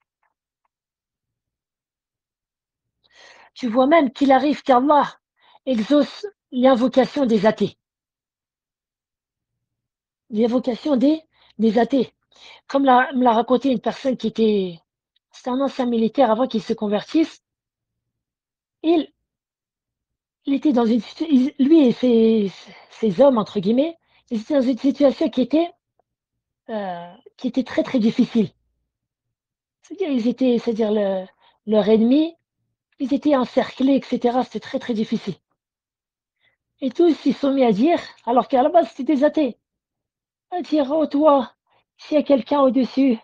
tu vois même qu'il arrive qu'Allah exauce l'invocation des athées. L'invocation des athées. Comme me l'a raconté une personne c'était un ancien militaire avant qu'il se convertisse, il il était dans lui et ses hommes, entre guillemets, ils étaient dans une situation qui était très, très difficile. C'est-à-dire, c'est-à-dire leur ennemi, ils étaient encerclés, etc. C'était très, très difficile. Et tous ils se sont mis à dire, alors qu'à la base, c'était des athées, à dire, oh toi, s'il y a quelqu'un au-dessus,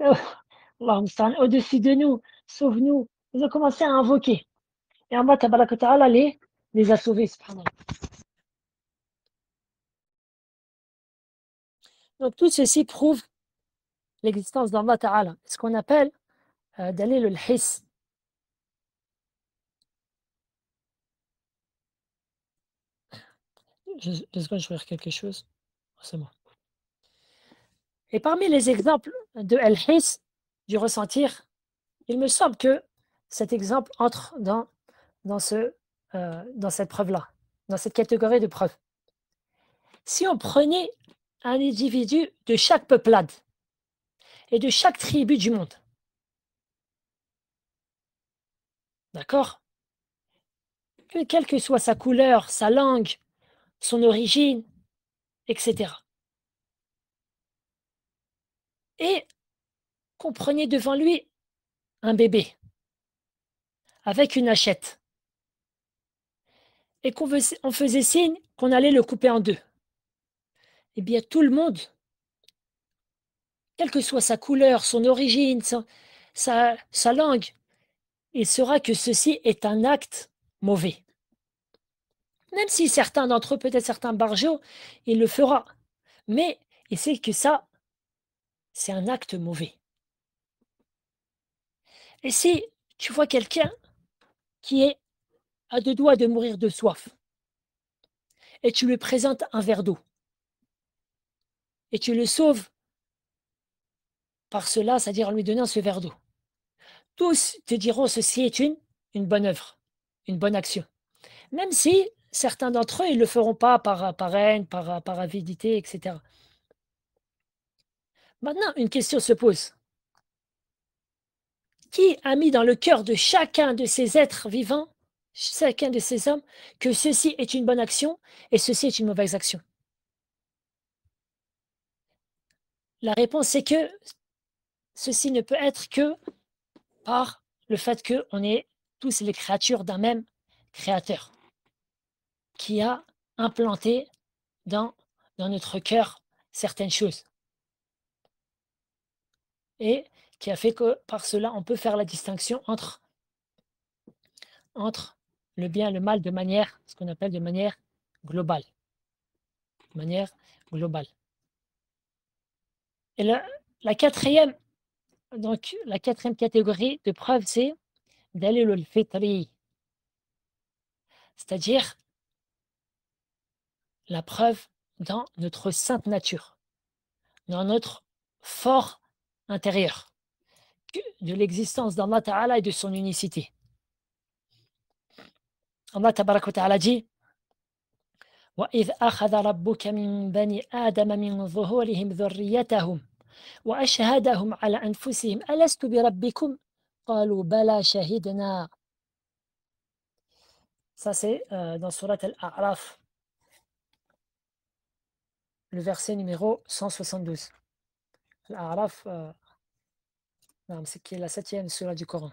Allah Moustan, au-dessus de nous, sauve-nous. Ils ont commencé à invoquer. Et Allah Tabaraka wa Ta'ala les a sauvés, subhanallah. Donc tout ceci prouve l'existence d'Allah Ta'ala, ce qu'on appelle dalil al-hiss. Deux secondes, je vais faire quelque chose. Oh, c'est bon. Et parmi les exemples de al-hiss, du ressentir, il me semble que cet exemple entre dans cette preuve-là, dans cette catégorie de preuves. Si on prenait un individu de chaque peuplade et de chaque tribu du monde, d'accord? Quelle que soit sa couleur, sa langue, son origine, etc. Et qu'on prenait devant lui un bébé avec une hachette et on faisait signe qu'on allait le couper en deux. Eh bien, tout le monde, quelle que soit sa couleur, son origine, sa langue, il saura que ceci est un acte mauvais. Même si certains d'entre eux, peut-être certains barjots, il le fera. Mais il sait que ça, c'est un acte mauvais. Et si tu vois quelqu'un qui est à deux doigts de mourir de soif, et tu lui présentes un verre d'eau, et tu le sauves par cela, c'est-à-dire en lui donnant ce verre d'eau, tous te diront ceci est une bonne œuvre, une bonne action. Même si certains d'entre eux, ils ne le feront pas par haine, par avidité, etc. Maintenant, une question se pose. Qui a mis dans le cœur de chacun de ces êtres vivants, chacun de ces hommes, que ceci est une bonne action et ceci est une mauvaise action? La réponse est que ceci ne peut être que par le fait qu'on est tous les créatures d'un même créateur qui a implanté dans notre cœur certaines choses et qui a fait que par cela on peut faire la distinction entre le bien et le mal de manière, ce qu'on appelle de manière globale. De manière globale. Et la quatrième, donc la quatrième catégorie de preuve, c'est dalil al-fitri, c'est-à-dire la preuve dans notre sainte nature, dans notre fort intérieur, de l'existence d'Allah Ta'ala et de son unicité. Allah Tabaraka wa Ta'ala dit وَإِذْ أَخَذَ رَبُّكَ مِنْ بَنِي آدَمَ مِنْ ظُهُورِهِمْ ذُرِّيَّتَهُمْ وأشهدهم على أنفسهم ألست بربكم قالوا بلى شهدنا. Ça c'est dans Surat Al-A'raf, le verset numéro 172. Al-A'raf, c'est qui est la 7e surah du Coran.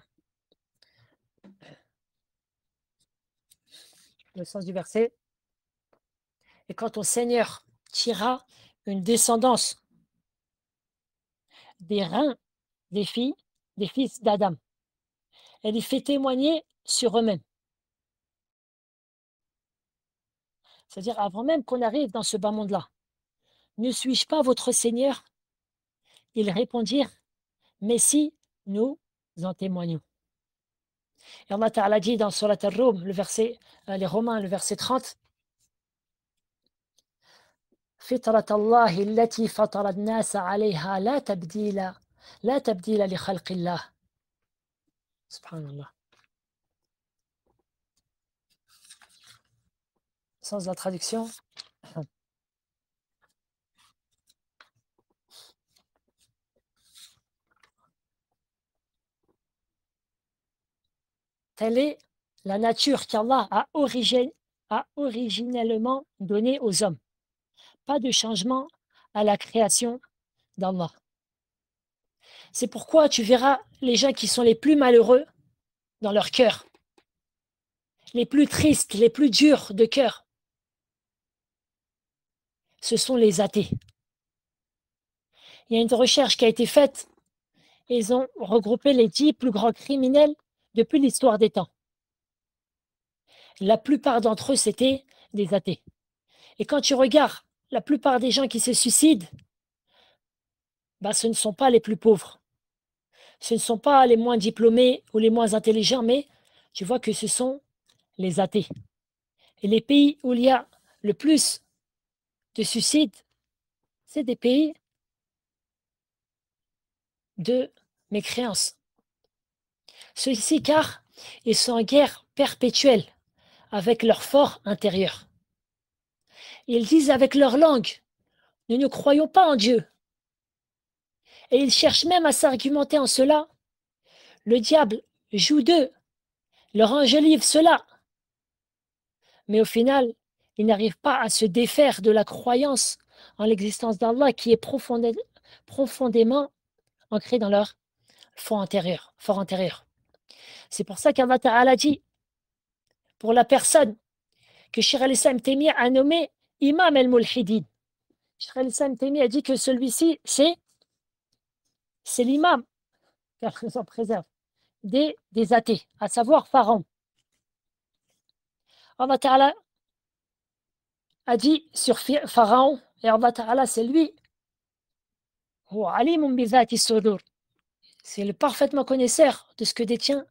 Le sens du verset: et quand ton Seigneur tira une descendance des reins des fils d'Adam, elle y fait témoigner sur eux-mêmes. C'est-à-dire avant même qu'on arrive dans ce bas monde-là. Ne suis-je pas votre Seigneur? Ils répondirent, mais si, nous en témoignons. Et Allah Ta'ala dit dans Surat Al-Rum, les Romains, le verset 30, فطرة الله التي فطر الناس عليها لا تبديل لخلق الله. Subhanallah. Sans la traduction. Telle est la nature qu'Allah a originellement donnée aux hommes. Pas de changement à la création d'Allah. C'est pourquoi tu verras les gens qui sont les plus malheureux dans leur cœur, les plus tristes, les plus durs de cœur. Ce sont les athées. Il y a une recherche qui a été faite et ils ont regroupé les 10 plus grands criminels depuis l'histoire des temps. La plupart d'entre eux, c'était des athées. Et quand tu regardes la plupart des gens qui se suicident, ce ne sont pas les plus pauvres. Ce ne sont pas les moins diplômés ou les moins intelligents, mais tu vois que ce sont les athées. Et les pays où il y a le plus de suicides, c'est des pays de mécréance. Ceux-ci, car ils sont en guerre perpétuelle avec leur fort intérieur. Ils disent avec leur langue, nous ne croyons pas en Dieu. Et ils cherchent même à s'argumenter en cela. Le diable joue d'eux, leur enjolive cela. Mais au final, ils n'arrivent pas à se défaire de la croyance en l'existence d'Allah qui est profondément ancrée dans leur fort intérieur. C'est pour ça qu'Allah Ta'ala dit, pour la personne que Cheikh al-Islam Taymiyyah a nommé Imam al-Mulhidin. Cheikh al-Islam Taymiyyah a dit que celui-ci, c'est l'imam, car il s'en préserve, des athées, à savoir Pharaon. Allah Ta'ala a dit sur Pharaon, et Allah Ta'ala, c'est lui, c'est le parfaitement connaisseur de ce que détient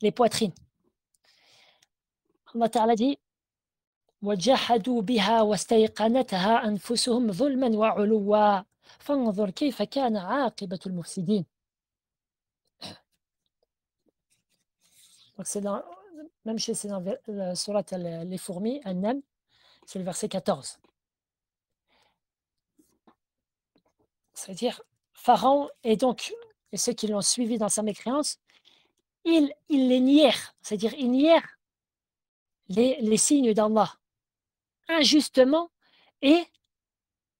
les poitrines. Allah Ta'ala dit وَجَحَدُوا بِهَا وَاسْتَيْقَنَتْهَا أَنفُسُهُمْ ظُلْمًا وَعُلُوًّا فَانظُرْ كَيْفَ كَانَ عَاقِبَةُ الْمُفْسِدِينَ. Donc c'est dans, même chez c'est dans la sourate les fourmis, An-Naml, c'est le verset 14. C'est-à-dire, Pharaon et ceux qui l'ont suivi dans sa mécréance, ils les nièrent, c'est-à-dire ils nièrent les signes d'Allah, injustement et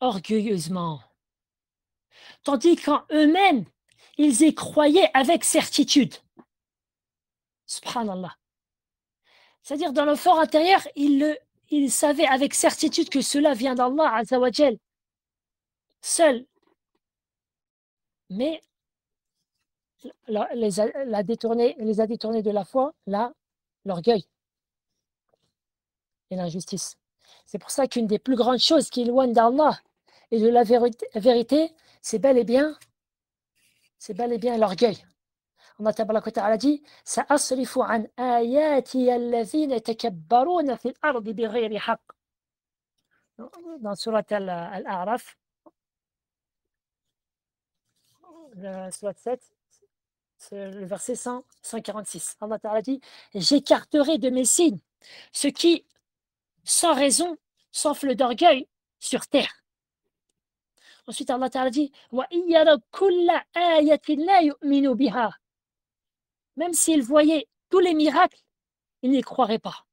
orgueilleusement. Tandis qu'en eux-mêmes, ils y croyaient avec certitude. Subhanallah. C'est-à-dire, dans le fort intérieur, ils savaient avec certitude que cela vient d'Allah Azzawajal, seul. Mais les a détournés de la foi, l'orgueil et l'injustice. C'est pour ça qu'une des plus grandes choses qui éloignent d'Allah et de la vérité, c'est bel et bien l'orgueil. Allah Tabaraka wa Ta'ala dit سأصرف عن آياتي الذين يتكبرون في الأرض بغير حق. Dans surat Al-A'raf, surat 7, c'est le verset 146. Allah Ta'ala dit j'écarterai de mes signes ce qui, sans raison, s'enfle d'orgueil sur terre. Ensuite, Allah Ta'ala dit وَإِن يَرَوْا كُلَّ آيَةٍ لَا يُؤْمِنُوا بِهَا. Même s'ils voyaient tous les miracles, ils n'y croiraient pas.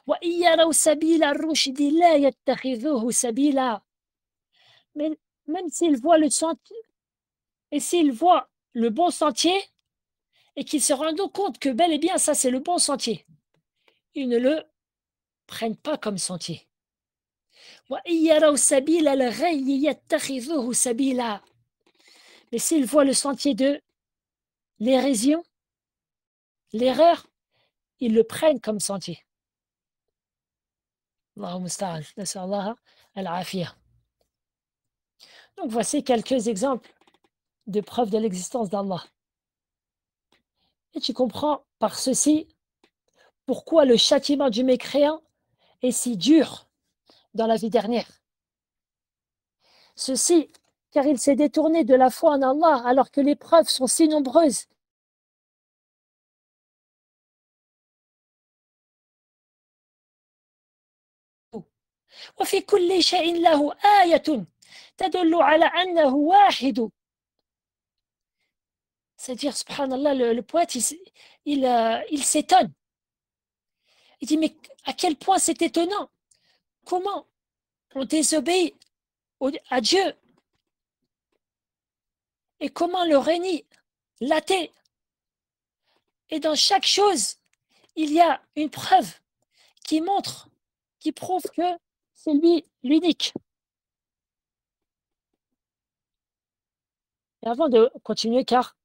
وَإِن يَرَوْا سَبِيلَ الرُّشْدِ لَا يَتَّخِذُوهُ سَبِيلًا. Même s'ils voient le sentier, et s'ils voient le bon sentier, et qu'ils se rendent compte que bel et bien ça c'est le bon sentier, ils ne le prennent pas comme sentier. وَإِن يَرَوْا سَبِيلَ الْغَيِّ يَتَّخِذُوهُ سَبِيلًا. Mais s'ils voient le sentier de l'hérésion, l'erreur, ils le prennent comme sentier. Allahumma musta'an, nas'allah al-afiyah. Donc voici quelques exemples de preuves de l'existence d'Allah. Et tu comprends par ceci pourquoi le châtiment du mécréant est si dur dans la vie dernière. Ceci, car il s'est détourné de la foi en Allah alors que les preuves sont si nombreuses. وفي كل شيء له آية تدل على أنه واحد. C'est-à-dire, subhanallah, le poète, il s'étonne. Il dit, mais à quel point c'est étonnant. Comment on désobéit à Dieu et comment le renie, l'athée. Et dans chaque chose, il y a une preuve qui montre, qui prouve que c'est lui l'unique. Et avant de continuer, car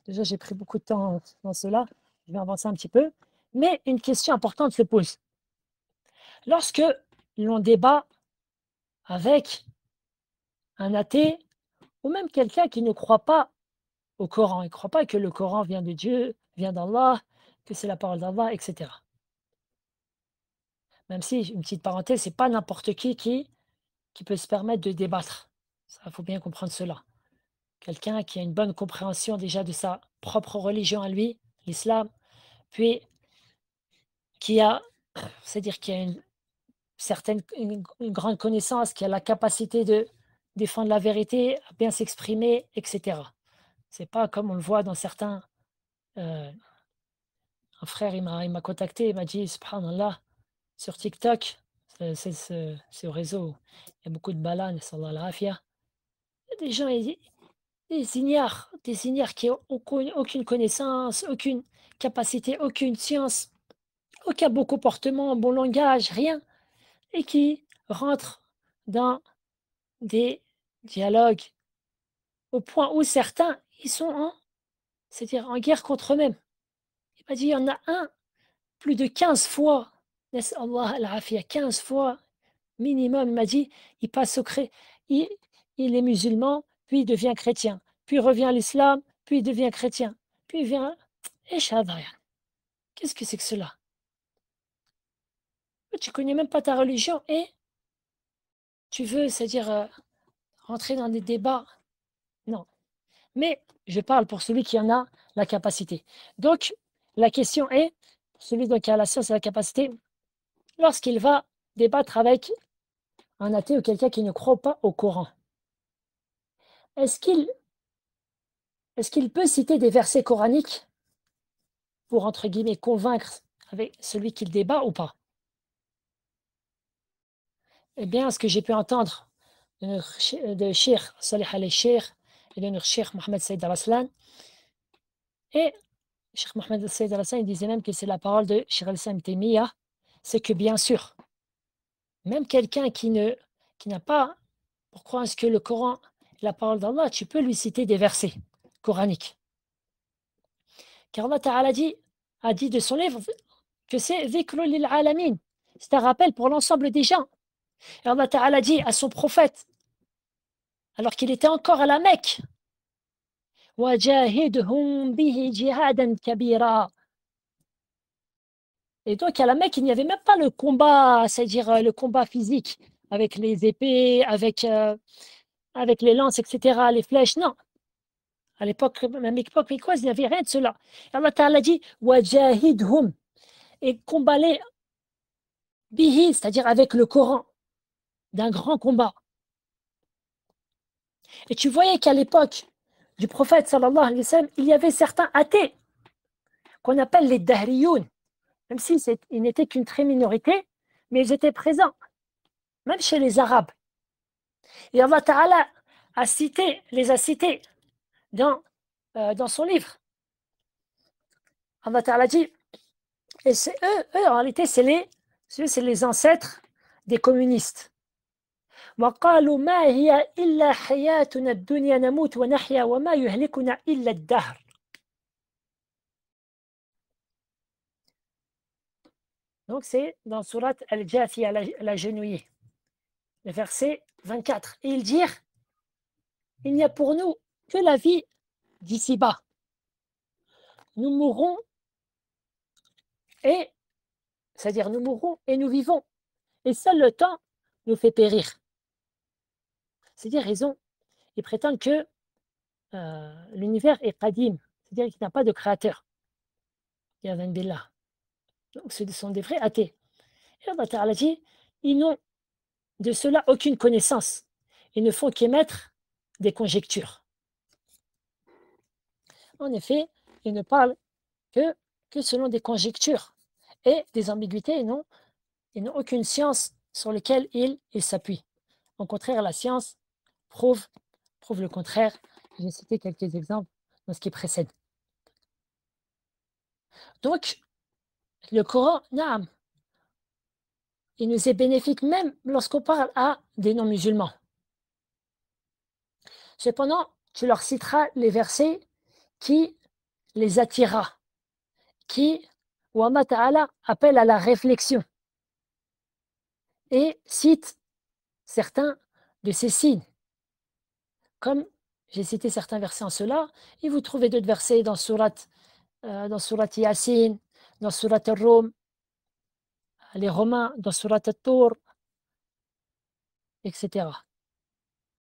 déjà j'ai pris beaucoup de temps dans cela, je vais avancer un petit peu, mais une question importante se pose. Lorsque l'on débat avec un athée ou même quelqu'un qui ne croit pas au Coran, il ne croit pas que le Coran vient de Dieu, vient d'Allah, que c'est la parole d'Allah, etc. Même si, une petite parenthèse, c'est pas n'importe qui peut se permettre de débattre. Il faut bien comprendre cela. Quelqu'un qui a une bonne compréhension déjà de sa propre religion à lui, l'islam, puis c'est-à-dire qui a une grande connaissance, qui a la capacité de défendre la vérité, à bien s'exprimer, etc. C'est pas comme on le voit dans certains. Un frère, il m'a contacté, il m'a dit, subhanallah, sur TikTok, c'est au réseau, il y a beaucoup de balanes, sallallahu alayhi wa sallam. Il y a des gens, des ignares qui n'ont aucune connaissance, aucune capacité, aucune science, aucun bon comportement, bon langage, rien, et qui rentrent dans des dialogues au point où certains, ils sont c'est-à-dire en guerre contre eux-mêmes. Il m'a dit, il y en a un, plus de 15 fois, Allah al-afia, 15 fois minimum, il m'a dit, il passe au il, il est musulman, puis il devient chrétien, puis il revient à l'islam, puis il devient chrétien, puis il vient. Et qu'est-ce que c'est que cela? Tu connais même pas ta religion et tu veux, c'est-à-dire rentrer dans des débats. Non. Mais je parle pour celui qui en a la capacité. Donc, la question est, pour celui qui a la science et la capacité, lorsqu'il va débattre avec un athée ou quelqu'un qui ne croit pas au Coran, est-ce qu'il peut citer des versets coraniques pour, entre guillemets, convaincre avec celui qu'il débat ou pas? Eh bien, ce que j'ai pu entendre de Cheikh Salih al-Cheikh et de notre Cheikh Mohamed Saïd al-Aslan, et Cheikh Mohamed Saïd al-Aslan disait même que c'est la parole de Cheikh al-Islam Taymiyyah, c'est que bien sûr, même quelqu'un qui n'a pas pour croire que le Coran est la parole d'Allah, tu peux lui citer des versets coraniques. Car Allah Ta'ala a dit de son livre que c'est dhikrul lil alamin. C'est un rappel pour l'ensemble des gens. Et Allah Ta'ala dit à son prophète, alors qu'il était encore à la Mecque, wajahidhum bihi jihadan kabira. Et donc à la Mecque, il n'y avait même pas le combat, c'est-à-dire le combat physique avec les épées, avec les lances, etc., les flèches. Non. À l'époque, même l'époque mécoise, il n'y avait rien de cela. Et Allah Ta'ala dit wajahidhum, et combat-les bihi, c'est-à-dire avec le Coran, d'un grand combat. Et tu voyais qu'à l'époque du prophète sallallahu alayhi wa sallam, il y avait certains athées qu'on appelle les dahriyoun, même s'ils n'étaient qu'une très minorité, mais ils étaient présents, même chez les Arabes. Et Allah Ta'ala les a cités dans son livre. Allah Ta'ala dit, et c'est eux en réalité, c'est les ancêtres des communistes. وقالوا ما هي إلا حياتنا الدنيا نموت ونحيا وما يهلكنا إلا الدهر. Donc c'est dans Surat Al-Jathiyah, l'agenouillé, le verset 24. Et ils dirent, il n'y a pour nous que la vie d'ici-bas. Nous mourrons c'est-à-dire nous mourrons et nous vivons. Et seul le temps nous fait périr. C'est-à-dire ils prétendent que l'univers est qadim, c'est-à-dire qu'il n'y a pas de créateur. Donc ce sont des vrais athées. Et Allah Ta'ala dit, ils n'ont de cela aucune connaissance. Ils ne font qu'émettre des conjectures. En effet, il ne parle que selon des conjectures et des ambiguïtés, et non aucune science sur laquelle il s'appuie. Au contraire, la science prouve le contraire. J'ai cité quelques exemples dans ce qui précède. Donc, le Coran, naam, il nous est bénéfique même lorsqu'on parle à des non-musulmans. Cependant, tu leur citeras les versets qui les attirera, où Allah Ta'ala appelle à la réflexion et cite certains de ces signes. Comme j'ai cité certains versets en cela, et vous trouvez d'autres versets dans Surat Yasin, dans Surat Al-Rum, les Romains, dans Surat Al-Tur, etc.